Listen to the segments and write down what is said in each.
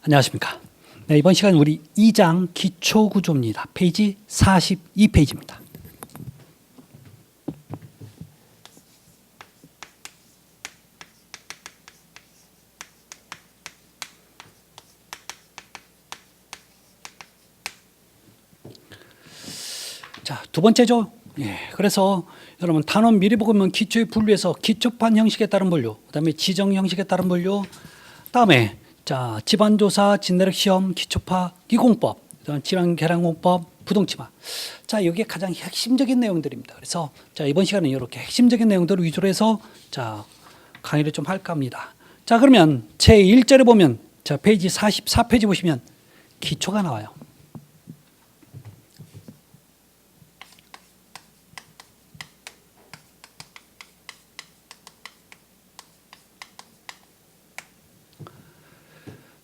안녕하십니까. 네, 이번 시간 우리 2장 기초구조입니다. 페이지 42페이지입니다. 자, 두 번째죠. 그래서 여러분 단원 미리 보면 기초의 분류에서 기초판 형식에 따른 분류, 그다음에 지정 형식에 따른 분류, 다음에 자 집안조사, 진내력 시험, 기초파, 기공법, 지방 계량공법, 부동치마. 자 여기에 가장 핵심적인 내용들입니다. 그래서 자 이번 시간은 이렇게 핵심적인 내용들을 위주로 해서 자 강의를 좀 할까 합니다. 자 그러면 제 1절에 보면 자 페이지 44페이지 보시면 기초가 나와요.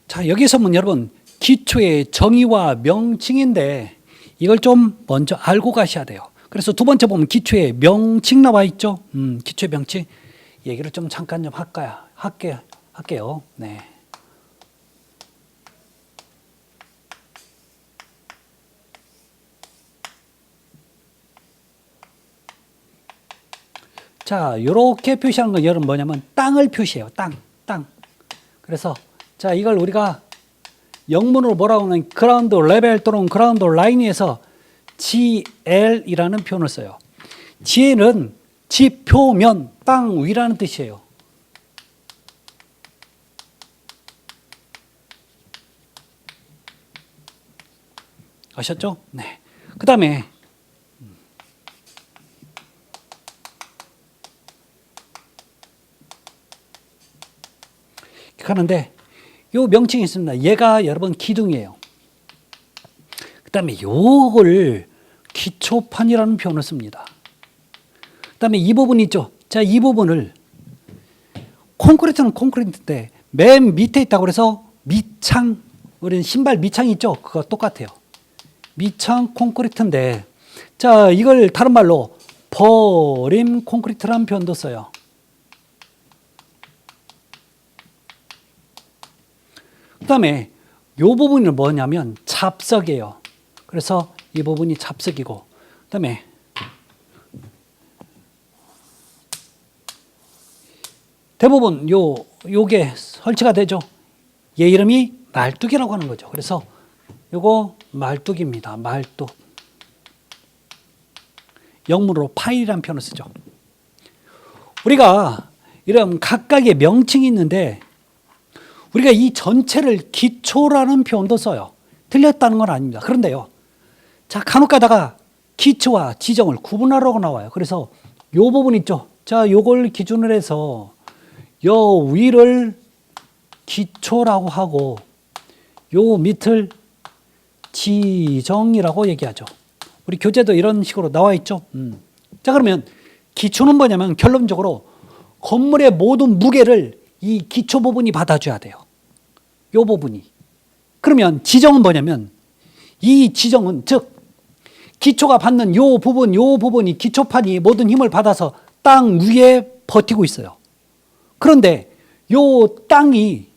자, 여기서 여러분 기초의 정의와 명칭인데 이걸 좀 먼저 알고 가셔야 돼요. 그래서 두 번째 보면 기초의 명칭 나와 있죠. 기초의 명칭 얘기를 좀 잠깐 좀 할게요. 네. 자, 이렇게 표시하는 건 여러분 뭐냐면 땅을 표시해요. 땅. 그래서 자, 이걸 우리가 영문으로 뭐라고 하면 그라운드 레벨 또는 그라운드 라인에서 GL이라는 표현을 써요. GL은 지표면 땅 위라는 뜻이에요. 아셨죠? 네. 그 다음에 하는데 요 명칭이 있습니다. 얘가 여러분 기둥이에요. 그 다음에 요걸 기초판이라는 표현을 씁니다. 그 다음에 이 부분 있죠. 자, 이 부분을 콘크리트는 콘크리트인데 맨 밑에 있다고 그래서 밑창, 우리는 신발 밑창 있죠. 그거 똑같아요. 밑창 콘크리트인데 자, 이걸 다른 말로 버림 콘크리트라는 표현도 써요. 그 다음에 이 부분이 뭐냐면 잡석이에요. 그래서 이 부분이 잡석이고, 그 다음에 대부분 요게 설치가 되죠. 얘 이름이 말뚝이라고 하는 거죠. 그래서 요거 말뚝입니다. 말뚝. 영문으로 파일이라는 표현을 쓰죠. 우리가 이런 각각의 명칭이 있는데 우리가 이 전체를 기초라는 표현도 써요. 틀렸다는 건 아닙니다. 그런데요. 자, 간혹 가다가 기초와 지정을 구분하라고 나와요. 그래서 요 부분 있죠. 자, 요걸 기준으로 해서 요 위를 기초라고 하고 요 밑을 지정이라고 얘기하죠. 우리 교재도 이런 식으로 나와 있죠. 자, 그러면 기초는 뭐냐면 결론적으로 건물의 모든 무게를 이 기초 부분이 받아줘야 돼요. 요 부분이. 그러면 지정은 뭐냐면 이 지정은 즉 기초가 받는 요 부분이 기초판이 모든 힘을 받아서 땅 위에 버티고 있어요. 그런데 요 땅이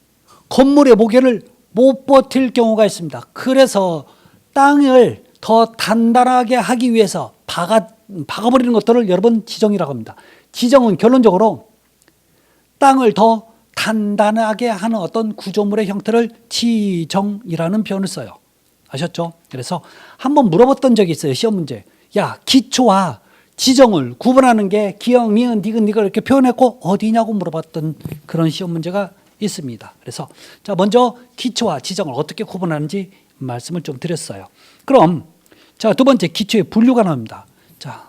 건물의 무게를 못 버틸 경우가 있습니다. 그래서 땅을 더 단단하게 하기 위해서 박아버리는 것들을 여러분 지정이라고 합니다. 지정은 결론적으로 땅을 더 단단하게 하는 어떤 구조물의 형태를 지정이라는 표현을 써요. 아셨죠? 그래서 한번 물어봤던 적이 있어요. 시험 문제. 야, 기초와 지정을 구분하는 게 기역, 니은, 디귿 이렇게 표현했고 어디냐고 물어봤던 그런 시험 문제가 있습니다. 그래서 자, 먼저 기초와 지정을 어떻게 구분하는지 말씀을 좀 드렸어요. 그럼 자, 두 번째 기초의 분류가 나옵니다. 자,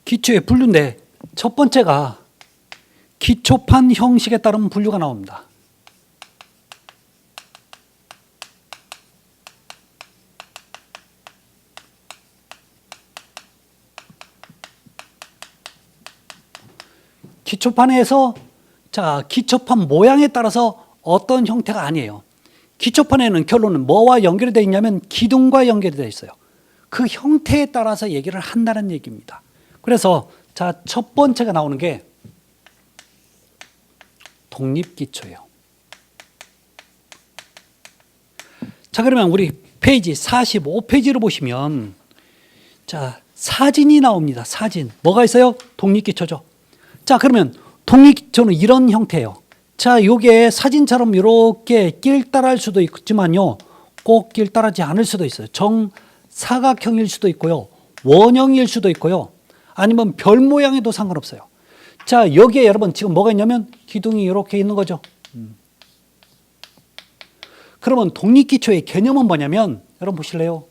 기초의 분류인데 첫 번째가 기초판 형식에 따른 분류가 나옵니다. 기초판에서 자, 기초판 모양에 따라서 어떤 형태가 아니에요. 기초판에는 결론은 뭐와 연결이 되어 있냐면 기둥과 연결이 되어 있어요. 그 형태에 따라서 얘기를 한다는 얘기입니다. 그래서 자, 첫 번째가 나오는 게 독립기초예요. 자, 그러면 우리 페이지 45페이지를 보시면 자, 사진이 나옵니다. 사진. 뭐가 있어요? 독립기초죠. 자, 그러면 독립기초는 이런 형태예요. 자, 요게 사진처럼 이렇게 길다랄 수도 있지만요. 꼭 길다라지 않을 수도 있어요. 정사각형일 수도 있고요. 원형일 수도 있고요. 아니면 별 모양에도 상관없어요. 자, 여기에 여러분 지금 뭐가 있냐면 기둥이 이렇게 있는 거죠. 그러면 독립기초의 개념은 뭐냐면 여러분 보실래요?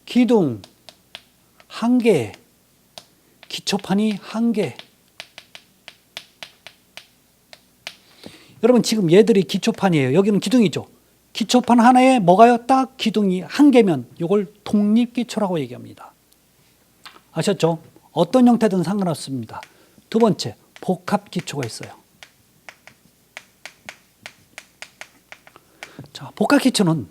기둥 한 개, 기초판이 한 개. 여러분 지금 얘들이 기초판이에요. 여기는 기둥이죠. 기초판 하나에 뭐가요? 딱 기둥이 한 개면 이걸 독립기초라고 얘기합니다. 아셨죠? 어떤 형태든 상관없습니다. 두 번째, 복합기초가 있어요. 자, 복합기초는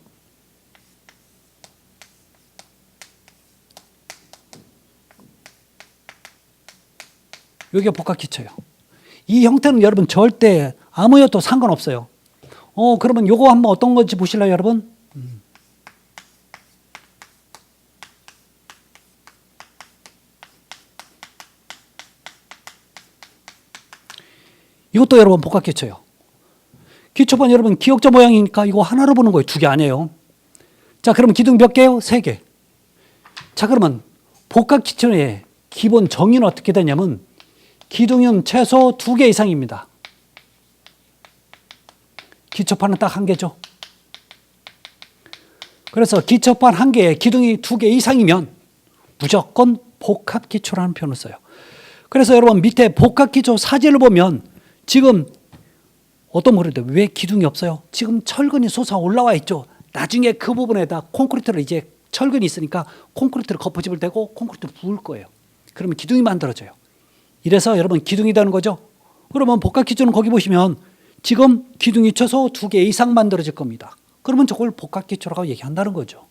이게 복합기초예요. 이 형태는 여러분 절대 아무것도 상관없어요. 그러면 요거 한번 어떤 건지 보실래요, 여러분? 이것도 여러분 복합기초예요. 기초판 여러분 기역자 모양이니까 이거 하나로 보는 거예요. 두 개 아니에요. 자, 그러면 기둥 몇 개요? 세 개. 자, 그러면 복합기초의 기본 정의는 어떻게 되냐면 기둥은 최소 두 개 이상입니다. 기초판은 딱 한 개죠. 그래서 기초판 한 개에 기둥이 두 개 이상이면 무조건 복합기초라는 표현을 써요. 그래서 여러분 밑에 복합기초 사진을 보면 지금 어떤 모르는데 왜 기둥이 없어요? 지금 철근이 솟아 올라와 있죠. 나중에 그 부분에다 콘크리트를 이제 철근이 있으니까 콘크리트를 거푸집을 대고 콘크리트를 부을 거예요. 그러면 기둥이 만들어져요. 이래서 여러분 기둥이 되는 거죠. 그러면 복합기초는 거기 보시면 지금 기둥이 최소 두 개 이상 만들어질 겁니다. 그러면 저걸 복합기초라고 얘기한다는 거죠.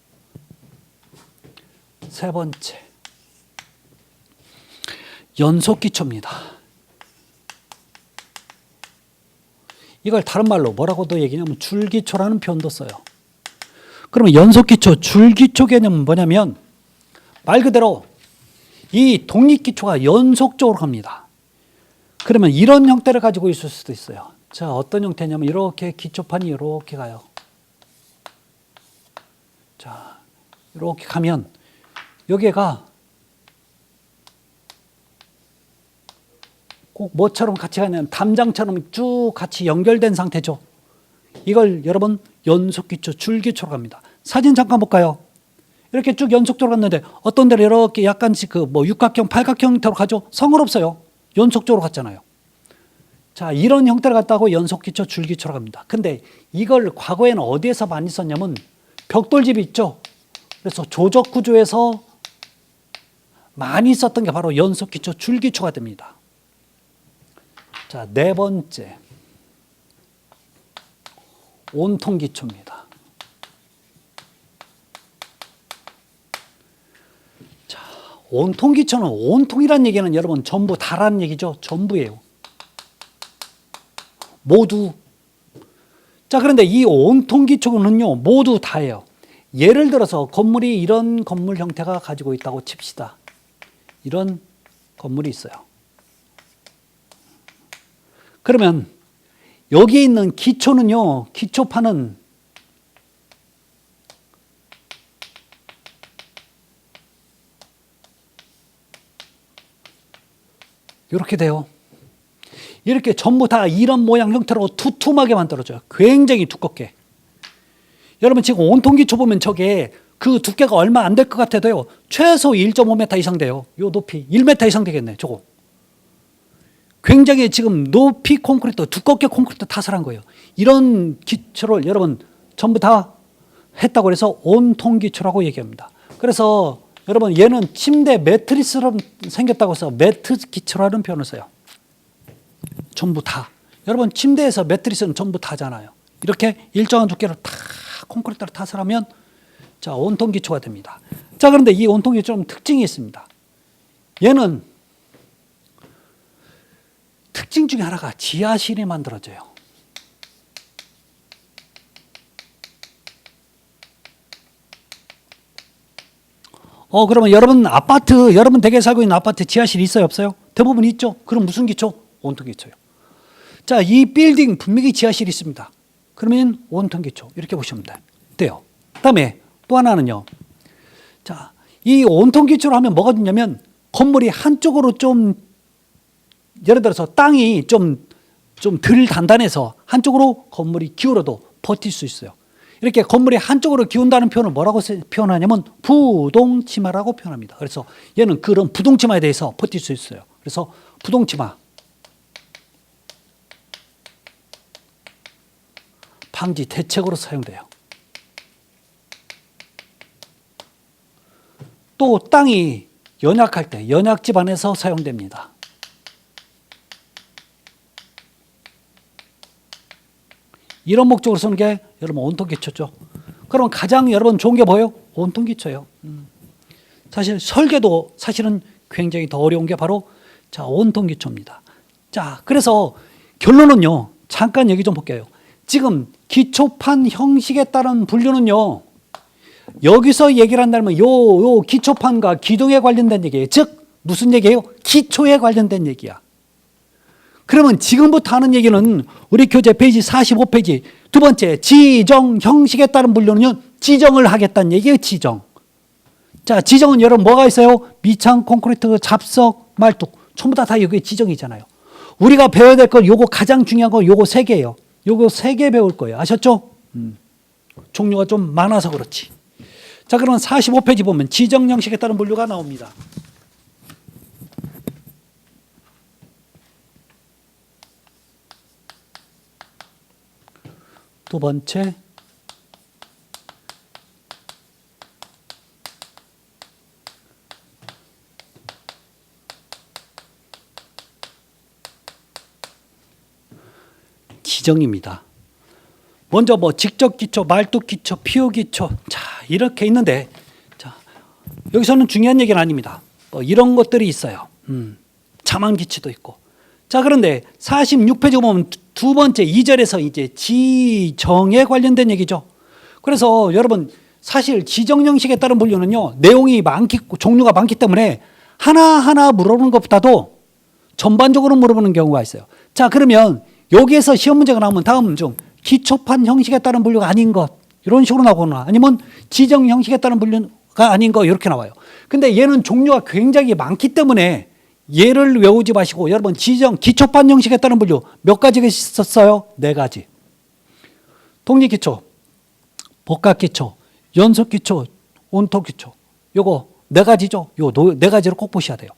세 번째, 연속기초입니다. 이걸 다른 말로 뭐라고도 얘기하냐면 줄기초라는 표현도 써요. 그러면 연속기초, 줄기초 개념은 뭐냐면 말 그대로 이 독립기초가 연속적으로 갑니다. 그러면 이런 형태를 가지고 있을 수도 있어요. 자, 어떤 형태냐면 이렇게 기초판이 이렇게 가요. 자, 이렇게 가면 여기가 꼭 뭐처럼 같이 가냐면 담장처럼 쭉 같이 연결된 상태죠. 이걸 여러분 연속기초, 줄기초로 갑니다. 사진 잠깐 볼까요? 이렇게 쭉 연속적으로 갔는데 어떤 데는 이렇게 약간씩 육각형, 팔각형 형태로 가죠. 상관없어요. 연속적으로 갔잖아요. 자, 이런 형태를 갖다고 연속기초, 줄기초로 갑니다. 근데 이걸 과거에는 어디에서 많이 썼냐면 벽돌집이 있죠. 그래서 조적구조에서 많이 썼던 게 바로 연속기초, 줄기초가 됩니다. 자, 네 번째, 온통기초입니다. 자, 온통기초는 온통이라는 얘기는 여러분 전부 다라는 얘기죠. 전부예요. 모두. 자, 그런데 이 온통기초는요 모두 다예요. 예를 들어서 건물이 이런 건물 형태가 가지고 있다고 칩시다. 이런 건물이 있어요. 그러면 여기에 있는 기초는요, 기초판은 이렇게 돼요. 이렇게 전부 다 이런 모양 형태로 두툼하게 만들어져요. 굉장히 두껍게. 여러분 지금 온통기초 보면 저게 그 두께가 얼마 안 될 것 같아도요, 최소 1.5m 이상 돼요. 요 높이 1m 이상 되겠네, 저거. 굉장히 지금 높이 콘크리트, 두껍게 콘크리트 타설한 거예요. 이런 기초를 여러분 전부 다 했다고 해서 온통기초라고 얘기합니다. 그래서 여러분 얘는 침대 매트리스처럼 생겼다고 해서 매트 기초라는 표현을 써요. 전부 다. 여러분 침대에서 매트리스는 전부 다잖아요. 이렇게 일정한 두께로 다 콘크리트를 타설하면 자, 온통기초가 됩니다. 자, 그런데 이 온통기초 좀 특징이 있습니다. 얘는 특징 중에 하나가 지하실이 만들어져요. 그러면 여러분 댁에 살고 있는 아파트 지하실 있어요, 없어요? 대부분 있죠. 그럼 무슨 기초? 온통기초요. 자, 이 빌딩 분명히 지하실이 있습니다. 그러면 온통기초 이렇게 보시면 돼요. 그다음에 또 하나는요. 자, 이 온통기초로 하면 뭐가 되냐면 건물이 한쪽으로 좀 예를 들어서 땅이 좀 덜 단단해서 한쪽으로 건물이 기울어도 버틸 수 있어요. 이렇게 건물이 한쪽으로 기운다는 표현을 뭐라고 표현하냐면 부동치마라고 표현합니다. 그래서 얘는 그런 부동치마에 대해서 버틸 수 있어요. 그래서 부동치마 방지 대책으로 사용돼요. 또 땅이 연약할 때 연약 집안에서 사용됩니다. 이런 목적으로 쓰는 게 여러분 온통기초죠. 그럼 가장 여러분 좋은 게 뭐예요? 온통기초예요. 사실 설계도 사실은 굉장히 더 어려운 게 바로 자 온통기초입니다. 자, 그래서 결론은요. 잠깐 얘기 좀 볼게요. 지금 기초판 형식에 따른 분류는요. 여기서 얘기를 한다면 요 기초판과 기둥에 관련된 얘기예요. 즉 무슨 얘기예요? 기초에 관련된 얘기야. 그러면 지금부터 하는 얘기는 우리 교재 페이지 45페이지 두 번째 지정 형식에 따른 분류는요. 지정을 하겠다는 얘기예요. 지정. 자, 지정은 여러분 뭐가 있어요? 미창, 콘크리트, 잡석, 말뚝 전부 다 여기 지정이잖아요. 우리가 배워야 될 건 요거 가장 중요한 거 요거 세 개예요. 요거 세 개 배울 거예요. 아셨죠? 종류가 좀 많아서 그렇지. 자, 그러면 45페이지 보면 지정 형식에 따른 분류가 나옵니다. 두 번째 지정입니다. 먼저 뭐 직접 기초, 말뚝 기초, 피우 기초 자 이렇게 있는데 자 여기서는 중요한 얘기는 아닙니다. 이런 것들이 있어요. 자만 기초도 있고 자 그런데 46페이지 보면 두 번째 2절에서 이제 지정에 관련된 얘기죠. 그래서 여러분 사실 지정 형식에 따른 분류는요 내용이 종류가 많기 때문에 하나하나 물어보는 것보다도 전반적으로 물어보는 경우가 있어요. 자 그러면 여기에서 시험 문제가 나오면 다음 중 기초판 형식에 따른 분류가 아닌 것 이런 식으로 나오거나 아니면 지정 형식에 따른 분류가 아닌 것 이렇게 나와요. 근데 얘는 종류가 굉장히 많기 때문에 얘를 외우지 마시고 여러분 지정 기초판 형식에 따른 분류 몇 가지가 있었어요? 4가지. 독립기초, 복합기초, 연속기초, 온통기초 요거 4가지죠. 요 4가지를 꼭 보셔야 돼요.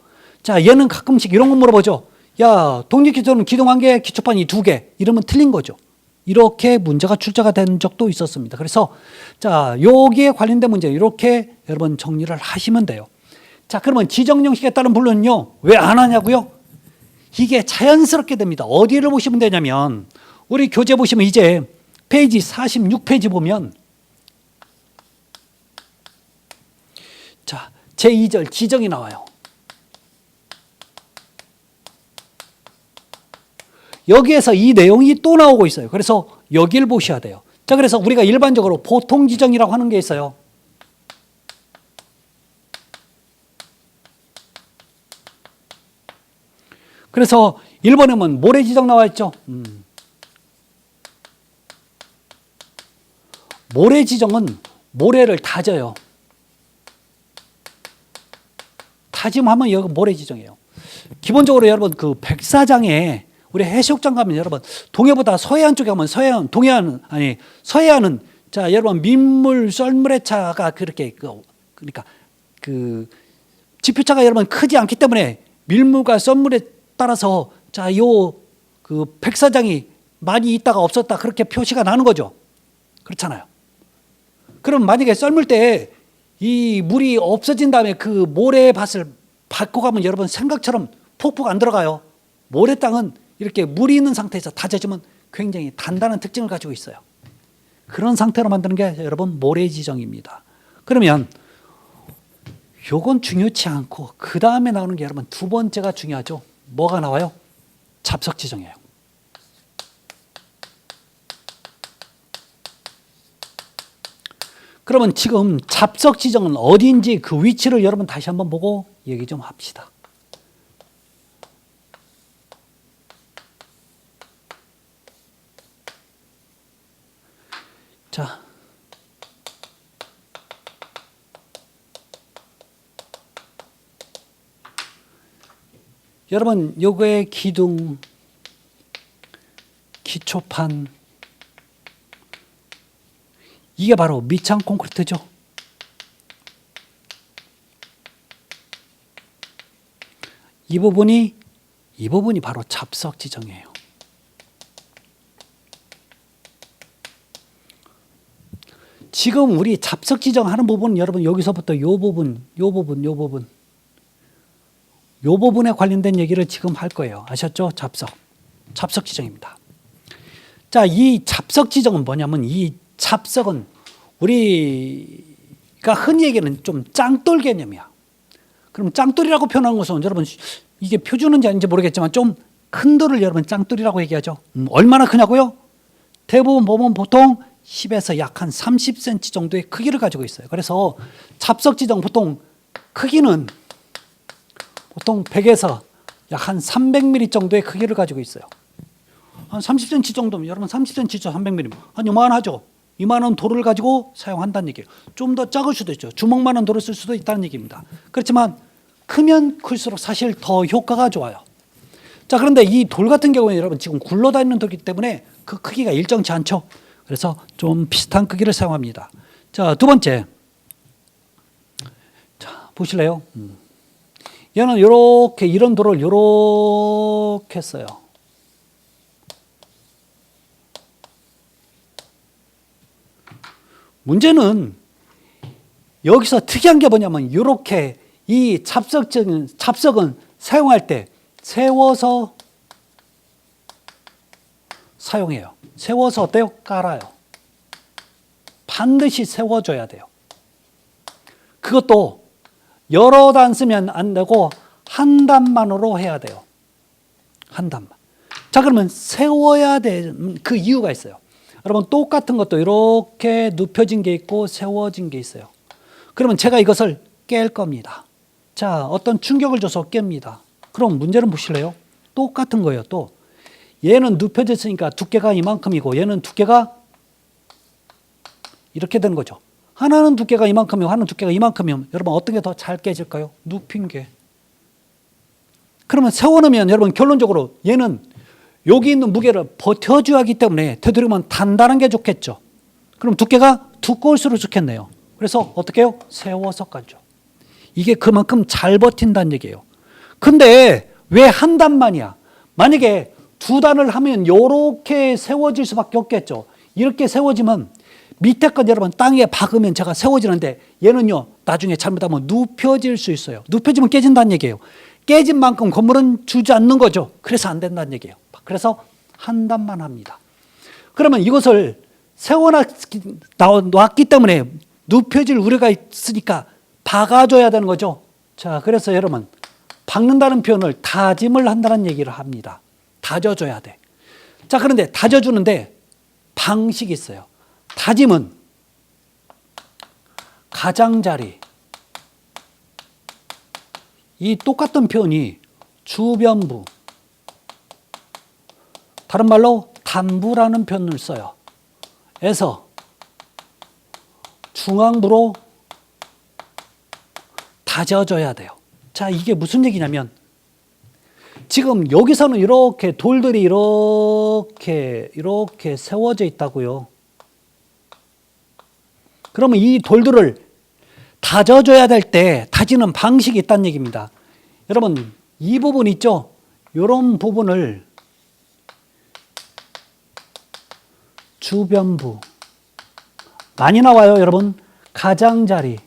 자 얘는 가끔씩 이런 거 물어보죠. 야 독립기초는 기둥 1개 기초판이 2개 이러면 틀린 거죠. 이렇게 문제가 출제가 된 적도 있었습니다. 그래서 자 여기에 관련된 문제 이렇게 여러분 정리를 하시면 돼요. 자 그러면 지정 형식에 따른 분류는요 왜 안 하냐고요? 이게 자연스럽게 됩니다. 어디를 보시면 되냐면 우리 교재 보시면 이제 페이지 46페이지 보면 자 제2절 지정이 나와요. 여기에서 이 내용이 또 나오고 있어요. 그래서 여기를 보셔야 돼요. 자 그래서 우리가 일반적으로 보통 지정이라고 하는 게 있어요. 그래서 1번에 보면 모래 지정 나와 있죠. 모래 지정은 모래를 다져요. 다짐하면 여기 모래 지정이에요. 기본적으로 여러분 그 백사장에 우리 해수욕장 가면 여러분 동해보다 서해안 쪽에 가면 서해안은 자 여러분 민물 썰물의 차가 그렇게 그러니까 그 지표차가 여러분 크지 않기 때문에 밀물과 썰물에 따라서 자 요 그 백사장이 많이 있다가 없었다 그렇게 표시가 나는 거죠. 그렇잖아요. 그럼 만약에 썰물 때 이 물이 없어진 다음에 그 모래밭을 밟고 가면 여러분 생각처럼 폭포가 안 들어가요. 모래 땅은 이렇게 물이 있는 상태에서 다져지면 굉장히 단단한 특징을 가지고 있어요. 그런 상태로 만드는 게 여러분 모래 지정입니다. 그러면 요건 중요치 않고 그 다음에 나오는 게 여러분 두 번째가 중요하죠. 뭐가 나와요? 잡석 지정이에요. 그러면 지금 잡석 지정은 어디인지 그 위치를 여러분 다시 한번 보고 얘기 좀 합시다. 자, 여러분 요거의 기둥, 기초판, 이게 바로 밑창 콘크리트죠. 이 부분이 바로 잡석 지정이에요. 지금 우리 잡석 지정하는 부분은 여러분 여기서부터 요 부분에 관련된 얘기를 지금 할 거예요. 아셨죠? 잡석 지정입니다. 자, 이 잡석 지정은 뭐냐면 이 잡석은 우리가 흔히 얘기하는 좀 짱돌 개념이야. 그럼 짱돌이라고 표현한 것은 여러분 이게 표준인지 아닌지 모르겠지만 좀 큰 돌을 여러분 짱돌이라고 얘기하죠. 얼마나 크냐고요? 대부분 보면 보통 10에서 약 한 30cm 정도의 크기를 가지고 있어요. 그래서 잡석 지정 보통 크기는 보통 100에서 약 한 300mm 정도의 크기를 가지고 있어요. 한 30cm 정도면 여러분 30cm죠. 300mm. 한 요만하죠. 이만한 돌을 가지고 사용한다는 얘기예요. 좀 더 작을 수도 있죠. 주먹만한 돌을 쓸 수도 있다는 얘기입니다. 그렇지만 크면 클수록 사실 더 효과가 좋아요. 자, 그런데 이 돌 같은 경우에 여러분 지금 굴러다니는 돌이기 때문에 그 크기가 일정치 않죠. 그래서 좀 비슷한 크기를 사용합니다. 자, 두 번째. 자, 보실래요? 얘는 이렇게 이런 돌을 이렇게 써요. 문제는 여기서 특이한 게 뭐냐면 이렇게 이 잡석은 사용할 때 세워서 사용해요. 세워서 어때요? 깔아요. 반드시 세워줘야 돼요. 그것도 여러 단 쓰면 안 되고 한 단만으로 해야 돼요. 한 단만. 자, 그러면 세워야 되는 그 이유가 있어요. 여러분 똑같은 것도 이렇게 눕혀진 게 있고 세워진 게 있어요. 그러면 제가 이것을 깰 겁니다. 자, 어떤 충격을 줘서 깹니다. 그럼 문제는 보실래요? 똑같은 거예요. 또 얘는 눕혀졌으니까 두께가 이만큼이고 얘는 두께가 이렇게 되는 거죠. 하나는 두께가 이만큼이고 하나는 두께가 이만큼이면 여러분 어떤 게 더 잘 깨질까요? 눕힌 게. 그러면 세워놓으면 여러분 결론적으로 얘는 여기 있는 무게를 버텨줘야 하기 때문에 되도록이면 단단한 게 좋겠죠. 그럼 두께가 두꺼울수록 좋겠네요. 그래서 어떻게 해요? 세워서 까죠. 이게 그만큼 잘 버틴다는 얘기예요. 근데 왜 한 단만이야? 만약에 두 단을 하면 이렇게 세워질 수밖에 없겠죠. 이렇게 세워지면 밑에 건 여러분 땅에 박으면 제가 세워지는데 얘는요 나중에 잘못하면 눕혀질 수 있어요. 눕혀지면 깨진다는 얘기예요. 깨진 만큼 건물은 주저앉는 거죠. 그래서 안 된다는 얘기예요. 그래서 한 단만 합니다. 그러면 이것을 세워놨기 때문에 눕혀질 우려가 있으니까 박아줘야 되는 거죠. 자, 그래서 여러분 박는다는 표현을 다짐을 한다는 얘기를 합니다. 다져줘야 돼. 자, 그런데 다져주는데 방식이 있어요. 다짐은 가장자리, 이 똑같은 표현이 주변부, 다른 말로 단부라는 표현을 써요. 에서 중앙부로 다져줘야 돼요. 자, 이게 무슨 얘기냐면 지금 여기서는 이렇게 돌들이 이렇게 세워져 있다고요. 그러면 이 돌들을 다져줘야 될 때 다지는 방식이 있다는 얘기입니다. 여러분 이 부분 있죠? 이런 부분을 주변부, 많이 나와요 여러분. 가장자리,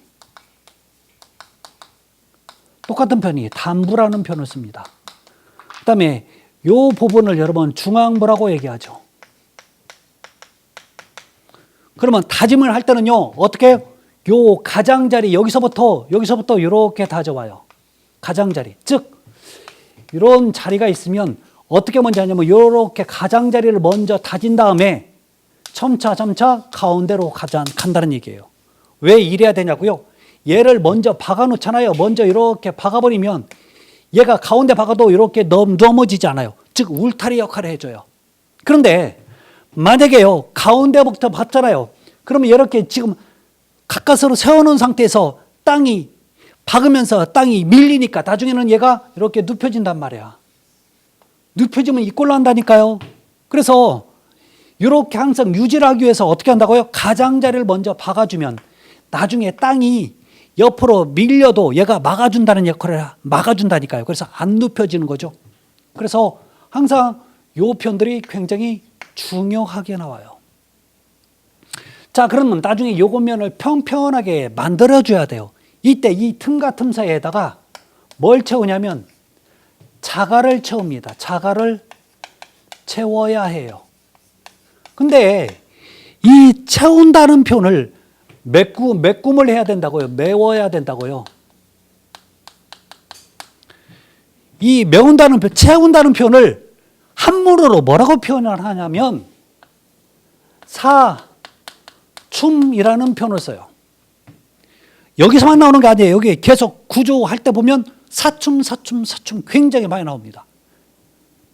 똑같은 표현이 단부라는 표현을 씁니다. 그 다음에 이 부분을 여러분 중앙부라고 얘기하죠. 그러면 다짐을 할 때는요 어떻게 해요? 요 가장자리 여기서부터 이렇게 다져와요. 가장자리. 즉 이런 자리가 있으면 어떻게 먼저 하냐면 이렇게 가장자리를 먼저 다진 다음에 점차 가운데로 간다는 얘기예요. 왜 이래야 되냐고요? 얘를 먼저 박아 놓잖아요. 먼저 이렇게 박아버리면 얘가 가운데 박아도 이렇게 넘어지지 않아요. 즉 울타리 역할을 해줘요. 그런데 만약에요 가운데부터 박잖아요. 그러면 이렇게 지금 가까스로 세워놓은 상태에서 땅이 박으면서 땅이 밀리니까 나중에는 얘가 이렇게 눕혀진단 말이야. 눕혀지면 이 꼴로 한다니까요. 그래서 이렇게 항상 유지를 하기 위해서 어떻게 한다고요? 가장자리를 먼저 박아주면 나중에 땅이 옆으로 밀려도 얘가 막아준다는 역할을 막아준다니까요. 그래서 안 눕혀지는 거죠. 그래서 항상 요 편들이 굉장히 중요하게 나와요. 자, 그러면 나중에 요거 면을 평평하게 만들어줘야 돼요. 이때 이 틈과 틈 사이에다가 뭘 채우냐면 자갈을 채웁니다. 자갈을 채워야 해요. 근데 이 채운다는 표현을 메꿈을 해야 된다고요. 메워야 된다고요. 이 메운다는 표, 채운다는 표현을 한문으로 뭐라고 표현을 하냐면 사춤이라는 표현을 써요. 여기서만 나오는 게 아니에요. 여기 계속 구조할 때 보면 사춤 굉장히 많이 나옵니다.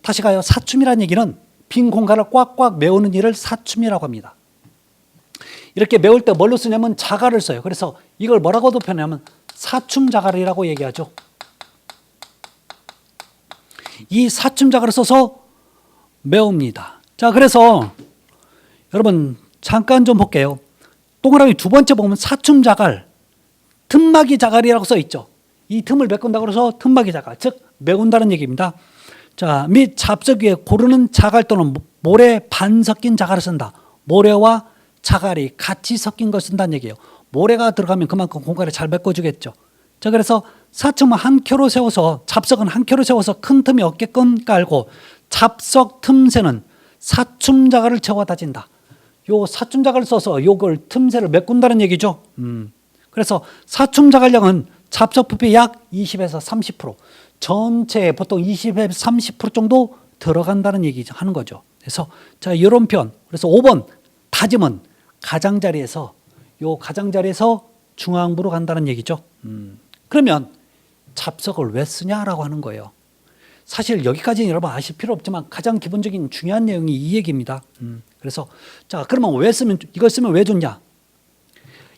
다시 가요. 사춤이라는 얘기는 빈 공간을 꽉꽉 메우는 일을 사춤이라고 합니다. 이렇게 메울 때 뭘로 쓰냐면 자갈을 써요. 그래서 이걸 뭐라고도 표현하면 사춤자갈이라고 얘기하죠. 이 사춤자갈을 써서 메웁니다. 자, 그래서 여러분 잠깐 좀 볼게요. 동그라미 두 번째 보면 사춤자갈, 틈막이 자갈이라고 써 있죠. 이 틈을 메꾼다고 해서 틈막이 자갈, 즉 메운다는 얘기입니다. 자, 및 잡석 위에 고르는 자갈 또는 모래 반 섞인 자갈을 쓴다. 모래와 자갈이 같이 섞인 걸 쓴다는 얘기예요. 모래가 들어가면 그만큼 공간을 잘 메꿔주겠죠. 자, 그래서 사춤은 한 켜로 세워서, 잡석은 한 켜로 세워서 큰 틈이 없게끔 깔고 잡석 틈새는 사춤 자갈을 채워 다진다. 요 사춤 자갈을 써서 요걸 틈새를 메꾼다는 얘기죠. 그래서 사춤 자갈량은 잡석 부피 약 20에서 30%, 전체 보통 20에서 30% 정도 들어간다는 얘기 하는 거죠. 그래서 자, 이런 편. 그래서 5번 다짐은 가장자리에서 중앙부로 간다는 얘기죠. 그러면 잡석을 왜 쓰냐라고 하는 거예요. 사실 여기까지는 여러분 아실 필요 없지만 가장 기본적인 중요한 내용이 이 얘기입니다. 그래서 자, 그러면 이걸 쓰면 왜 좋냐?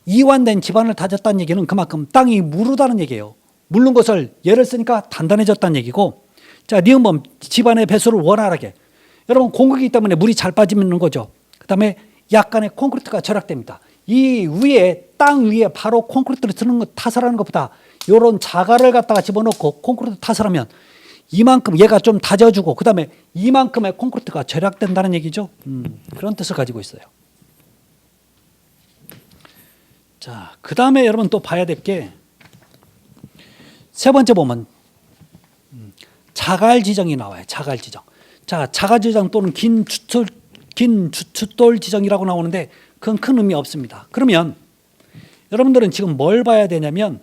이완된 집안을 다졌다는 얘기는 그만큼 땅이 무르다는 얘기예요. 무른 것을 얘를 쓰니까 단단해졌다는 얘기고, 자, 니은범 집안의 배수를 원활하게. 여러분 공격이기 때문에 물이 잘 빠지는 거죠. 그 다음에 약간의 콘크리트가 절약됩니다. 이 위에 땅 위에 바로 콘크리트를 쓰는 것, 타설하는 것보다 이런 자갈을 갖다가 집어넣고 콘크리트 타설하면 이만큼 얘가 좀 다져주고 그 다음에 이만큼의 콘크리트가 절약된다는 얘기죠. 그런 뜻을 가지고 있어요. 자, 그 다음에 여러분 또 봐야 될 게 세 번째 보면 자갈 지정이 나와요. 자갈 지정. 자, 자갈 지정 또는 긴 주춧돌 지정이라고 나오는데 그건 큰 의미 없습니다. 그러면 여러분들은 지금 뭘 봐야 되냐면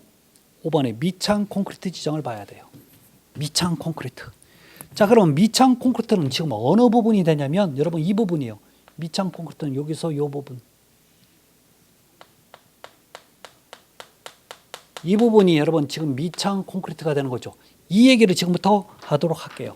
5번에 미창 콘크리트 지정을 봐야 돼요. 미창 콘크리트. 자, 그럼 미창 콘크리트는 지금 어느 부분이 되냐면 여러분 이 부분이에요. 미창 콘크리트는 여기서 이 부분. 이 부분이 여러분 지금 미창 콘크리트가 되는 거죠. 이 얘기를 지금부터 하도록 할게요.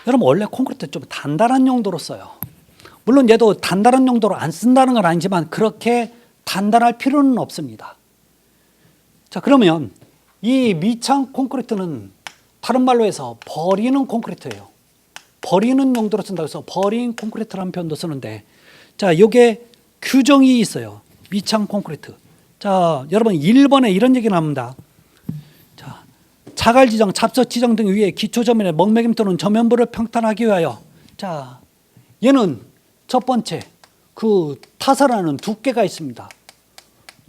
여러분 원래 콘크리트 좀 단단한 용도로 써요. 물론 얘도 단단한 용도로 안 쓴다는 건 아니지만 그렇게 단단할 필요는 없습니다. 자, 그러면 이 미창 콘크리트는 다른 말로 해서 버리는 콘크리트예요. 버리는 용도로 쓴다고 해서 버린 콘크리트라는 표현도 쓰는데, 자, 요게 규정이 있어요. 미창 콘크리트. 자, 여러분 1번에 이런 얘기 나옵니다. 자, 자갈 지정, 잡석 지정 등 위에 기초 저면의 먹매김 또는 저면부를 평탄하기 위하여. 자, 얘는 첫 번째 그 타설하는 두께가 있습니다.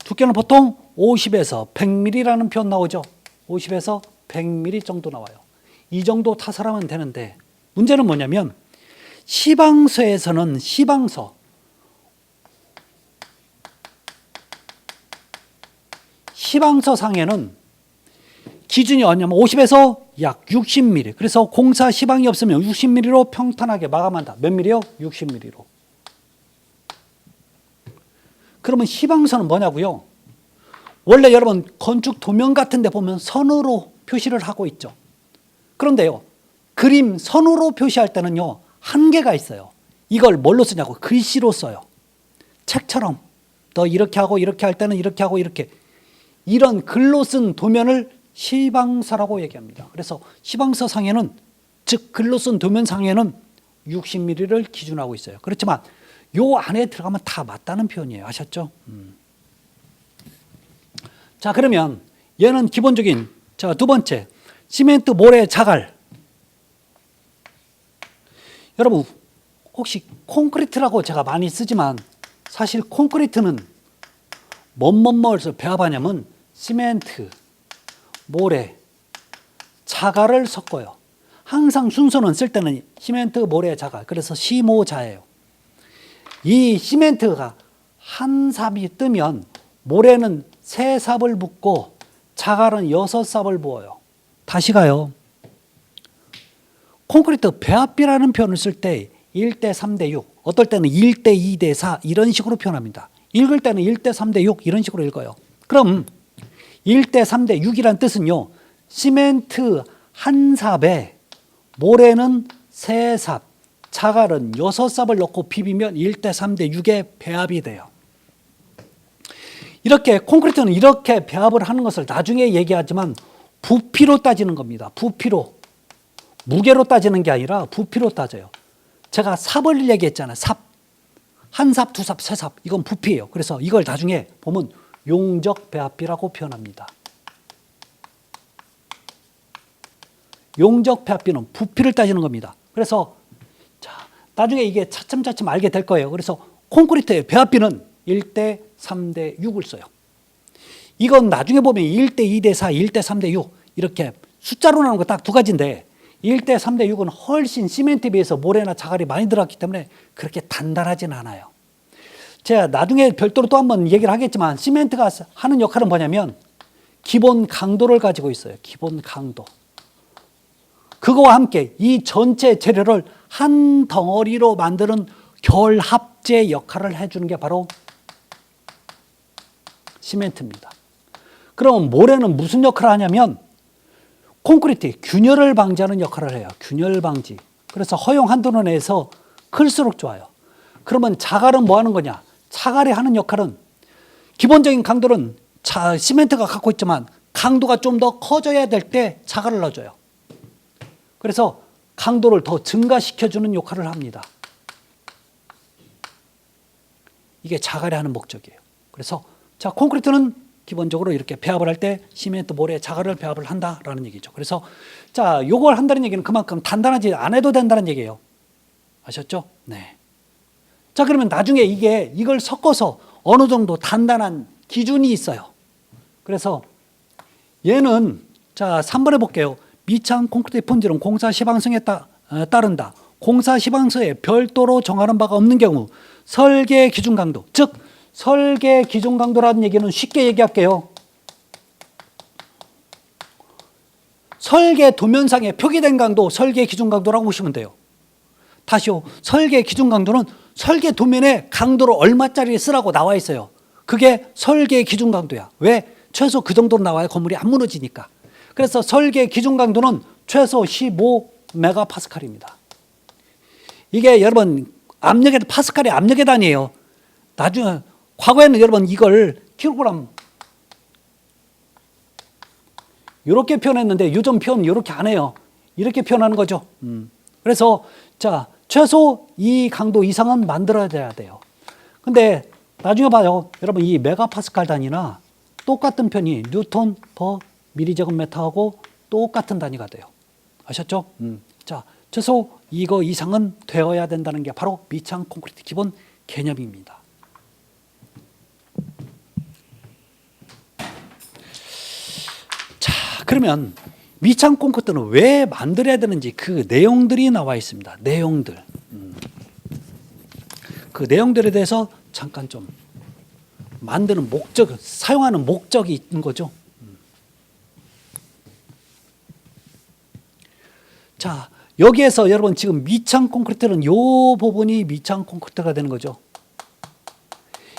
두께는 보통 50에서 100mm라는 표현 나오죠. 50에서 100mm 정도 나와요. 이 정도 타설하면 되는데 문제는 뭐냐면 시방서에서는 시방서상에는 기준이 어냐면 50에서 약 60mm. 그래서 공사 시방이 없으면 60mm로 평탄하게 마감한다. 몇 mm요? 60mm로. 그러면 시방서는 뭐냐고요? 원래 여러분 건축 도면 같은 데 보면 선으로 표시를 하고 있죠. 그런데요, 그림 선으로 표시할 때는요, 한계가 있어요. 이걸 뭘로 쓰냐고? 글씨로 써요. 책처럼 너 이렇게 하고 이렇게 할 때는 이렇게 하고 이렇게, 이런 글로 쓴 도면을 시방서라고 얘기합니다. 그래서 시방서 상에는, 즉 글로 쓴 도면 상에는 60mm를 기준하고 있어요. 그렇지만 요 안에 들어가면 다 맞다는 표현이에요. 아셨죠? 자, 그러면 얘는 기본적인, 자, 두 번째, 시멘트 모래 자갈. 여러분 혹시 콘크리트라고 제가 많이 쓰지만 사실 콘크리트는 뭐에서 배합하냐면 시멘트, 모래, 자갈을 섞어요. 항상 순서는 쓸 때는 시멘트, 모래, 자갈. 그래서 시모자예요. 이 시멘트가 한 삽이 뜨면 모래는 3삽을 붓고 자갈은 6삽을 부어요. 다시 가요. 콘크리트 배합비라는 표현을 쓸 때 1대 3대 6, 어떨 때는 1대 2대 4 이런 식으로 표현합니다. 읽을 때는 1대 3대 6 이런 식으로 읽어요. 그럼 1대 3대 6이란 뜻은요, 시멘트 한 삽에 모래는 3삽, 자갈은 6삽을 넣고 비비면 1대 3대 6의 배합이 돼요. 이렇게 콘크리트는 이렇게 배합을 하는 것을 나중에 얘기하지만 부피로 따지는 겁니다. 부피로. 무게로 따지는 게 아니라 부피로 따져요. 제가 삽을 얘기했잖아요. 삽. 한 삽, 두 삽, 세 삽. 이건 부피예요. 그래서 이걸 나중에 보면 용적 배합비라고 표현합니다. 용적 배합비는 부피를 따지는 겁니다. 그래서 자, 나중에 이게 차츰차츰 알게 될 거예요. 그래서 콘크리트의 배합비는 1대 3대 6을 써요. 이건 나중에 보면 1대 2대 4, 1대 3대 6 이렇게 숫자로 나오는 거 딱 두 가지인데 1대 3대 6은 훨씬 시멘트에 비해서 모래나 자갈이 많이 들어갔기 때문에 그렇게 단단하진 않아요. 제가 나중에 별도로 또 한번 얘기를 하겠지만 시멘트가 하는 역할은 뭐냐면 기본 강도를 가지고 있어요. 기본 강도. 그거와 함께 이 전체 재료를 한 덩어리로 만드는 결합제 역할을 해주는 게 바로 시멘트입니다. 그럼 모래는 무슨 역할을 하냐면 콘크리트, 균열을 방지하는 역할을 해요. 균열 방지. 그래서 허용 한도 내에서 클수록 좋아요. 그러면 자갈은 뭐 하는 거냐? 자갈이 하는 역할은 기본적인 강도는 시멘트가 갖고 있지만 강도가 좀 더 커져야 될 때 자갈을 넣어줘요. 그래서 강도를 더 증가시켜주는 역할을 합니다. 이게 자갈이 하는 목적이에요. 그래서 자, 콘크리트는 기본적으로 이렇게 배합을 할 때 시멘트, 모래, 자갈을 배합을 한다라는 얘기죠. 그래서 자, 요걸 한다는 얘기는 그만큼 단단하지 않아도 된다는 얘기예요. 아셨죠? 네. 자, 그러면 나중에 이걸 섞어서 어느 정도 단단한 기준이 있어요. 그래서 얘는 자, 3번에 볼게요. 미창 콘크리트 품질은 공사 시방성에 따른다. 공사 시방서에 별도로 정하는 바가 없는 경우 설계 기준 강도, 즉 설계 기준 강도라는 얘기는 쉽게 얘기할게요. 설계 도면상에 표기된 강도, 설계 기준 강도라고 보시면 돼요. 다시요. 설계 기준 강도는 설계 도면에 강도를 얼마짜리 쓰라고 나와 있어요. 그게 설계 기준 강도야. 왜? 최소 그 정도로 나와야 건물이 안 무너지니까. 그래서 설계 기준 강도는 최소 15메가파스칼입니다. 이게 여러분 파스칼이 압력의 단위예요. 나중에 과거에는 여러분 이걸 킬로그램 이렇게 표현했는데 요즘 표현 이렇게 안 해요. 이렇게 표현하는 거죠. 그래서 자, 최소 이 강도 이상은 만들어야 돼요. 근데 나중에 봐요. 여러분 이 메가파스칼 단위나 똑같은 편이 뉴턴 퍼 미리제곱미터하고 똑같은 단위가 돼요. 아셨죠? 자, 최소 이거 이상은 되어야 된다는 게 바로 미창 콘크리트 기본 개념입니다. 그러면 밑창 콘크리트는 왜 만들어야 되는지 그 내용들이 나와 있습니다. 내용들. 그 내용들에 대해서 잠깐 좀 만드는 목적, 사용하는 목적이 있는 거죠. 자, 여기에서 여러분 지금 밑창 콘크리트는 요 부분이 밑창 콘크리트가 되는 거죠.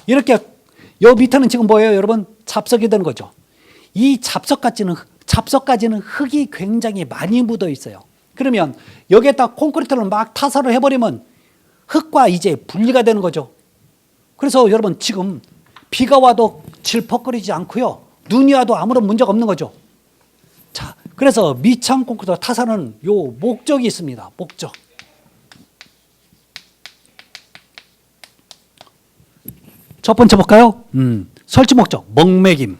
이렇게 요 밑에는 지금 뭐예요, 여러분? 잡석이 되는 거죠. 이 잡석까지는 흙이 굉장히 많이 묻어 있어요. 그러면 여기에다 콘크리트를 막 타설을 해버리면 흙과 이제 분리가 되는 거죠. 그래서 여러분 지금 비가 와도 질퍽거리지 않고요. 눈이 와도 아무런 문제가 없는 거죠. 자, 그래서 밑창 콘크리트 타설은 요 목적이 있습니다. 목적. 첫 번째 볼까요? 설치 목적, 먹매김.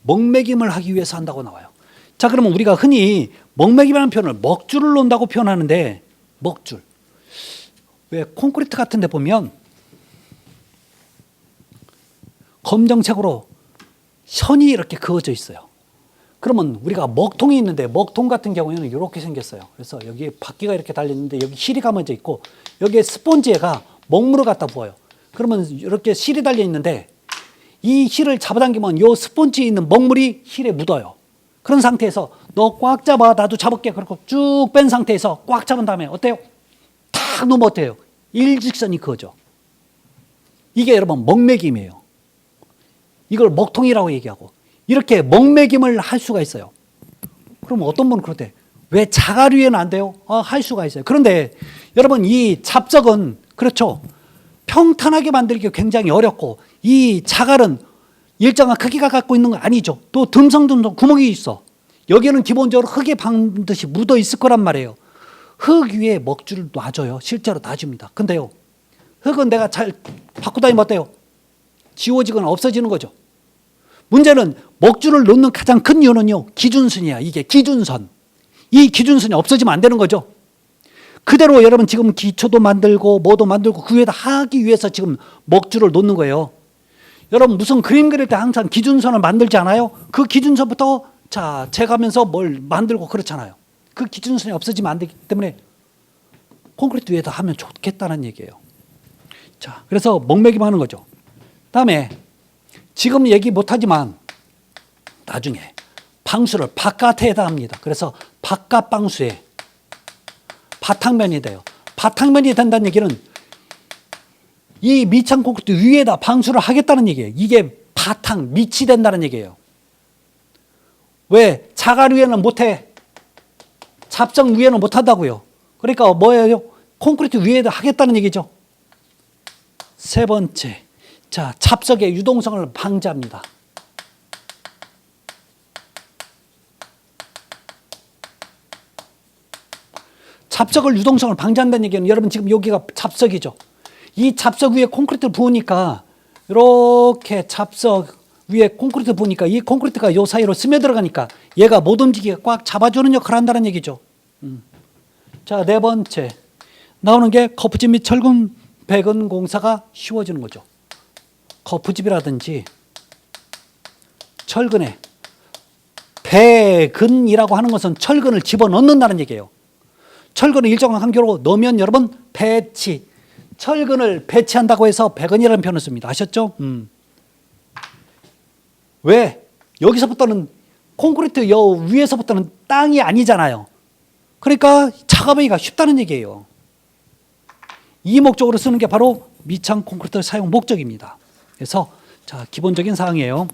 먹매김을 하기 위해서 한다고 나와요. 자, 그러면 우리가 흔히 먹매김이라는 표현을 먹줄을 놓는다고 표현하는데, 먹줄. 왜 콘크리트 같은 데 보면 검정색으로 선이 이렇게 그어져 있어요. 그러면 우리가 먹통이 있는데 먹통 같은 경우에는 이렇게 생겼어요. 그래서 여기 바퀴가 이렇게 달렸는데 여기 실이 감아져 있고 여기에 스펀지에가 먹물을 갖다 부어요. 그러면 이렇게 실이 달려 있는데 이 실을 잡아당기면 이 스펀지에 있는 먹물이 실에 묻어요. 그런 상태에서 너 꽉 잡아, 나도 잡을게. 그렇고 쭉 뺀 상태에서 꽉 잡은 다음에 어때요? 탁 놓으면 어때요? 일직선이 그어져. 이게 여러분 먹매김이에요. 이걸 먹통이라고 얘기하고 이렇게 먹매김을 할 수가 있어요. 그럼 어떤 분은 그렇대. 왜 자갈 위에는 안 돼요? 할 수가 있어요. 그런데 여러분 이 잡석은 그렇죠. 평탄하게 만들기 굉장히 어렵고 이 자갈은 일정한 크기가 갖고 있는 거 아니죠. 또 듬성듬성 구멍이 있어. 여기는 기본적으로 흙에 반드시 묻어 있을 거란 말이에요. 흙 위에 먹줄을 놔줘요. 실제로 놔줍니다. 근데요, 흙은 내가 잘 받고 다니면 어때요? 지워지거나 없어지는 거죠. 문제는 먹줄을 놓는 가장 큰 이유는요, 기준선이야. 이게 기준선. 이 기준선이 없어지면 안 되는 거죠. 그대로 여러분 지금 기초도 만들고 뭐도 만들고 그 위에다 하기 위해서 지금 먹줄을 놓는 거예요. 여러분 무슨 그림 그릴 때 항상 기준선을 만들지 않아요? 그 기준선부터 자 재가면서 뭘 만들고 그렇잖아요. 그 기준선이 없어지면 안 되기 때문에 콘크리트 위에다 하면 좋겠다는 얘기예요. 자, 그래서 먹매김 하는 거죠. 다음에 지금 얘기 못하지만 나중에 방수를 바깥에다 합니다. 그래서 바깥 방수에 바탕면이 돼요. 바탕면이 된다는 얘기는 이 밑창 콘크리트 위에다 방수를 하겠다는 얘기예요. 이게 바탕, 밑이 된다는 얘기예요. 왜? 자갈 위에는 못해. 잡석 위에는 못한다고요. 그러니까 뭐예요? 콘크리트 위에다 하겠다는 얘기죠. 세 번째, 자 잡석의 유동성을 방지합니다. 잡석을 유동성을 방지한다는 얘기는 여러분 지금 여기가 잡석이죠. 이 잡석 위에 콘크리트를 부으니까 이렇게 잡석 위에 콘크리트 부으니까 이 콘크리트가 요 사이로 스며들어가니까 얘가 못 움직이게 꽉 잡아주는 역할을 한다는 얘기죠. 자, 네 번째 나오는 게 거푸집 및 철근 배근 공사가 쉬워지는 거죠. 거푸집이라든지 철근에 배근이라고 하는 것은 철근을 집어넣는다는 얘기예요. 철근을 일정한 간격으로 넣으면 여러분 배치, 철근을 배치한다고 해서 배근이라는 표현을 씁니다. 아셨죠? 왜? 여기서부터는 콘크리트 여 위에서부터는 땅이 아니잖아요. 그러니까 작업하기가 쉽다는 얘기예요. 이 목적으로 쓰는 게 바로 밑창 콘크리트 사용 목적입니다. 그래서 자 기본적인 사항이에요.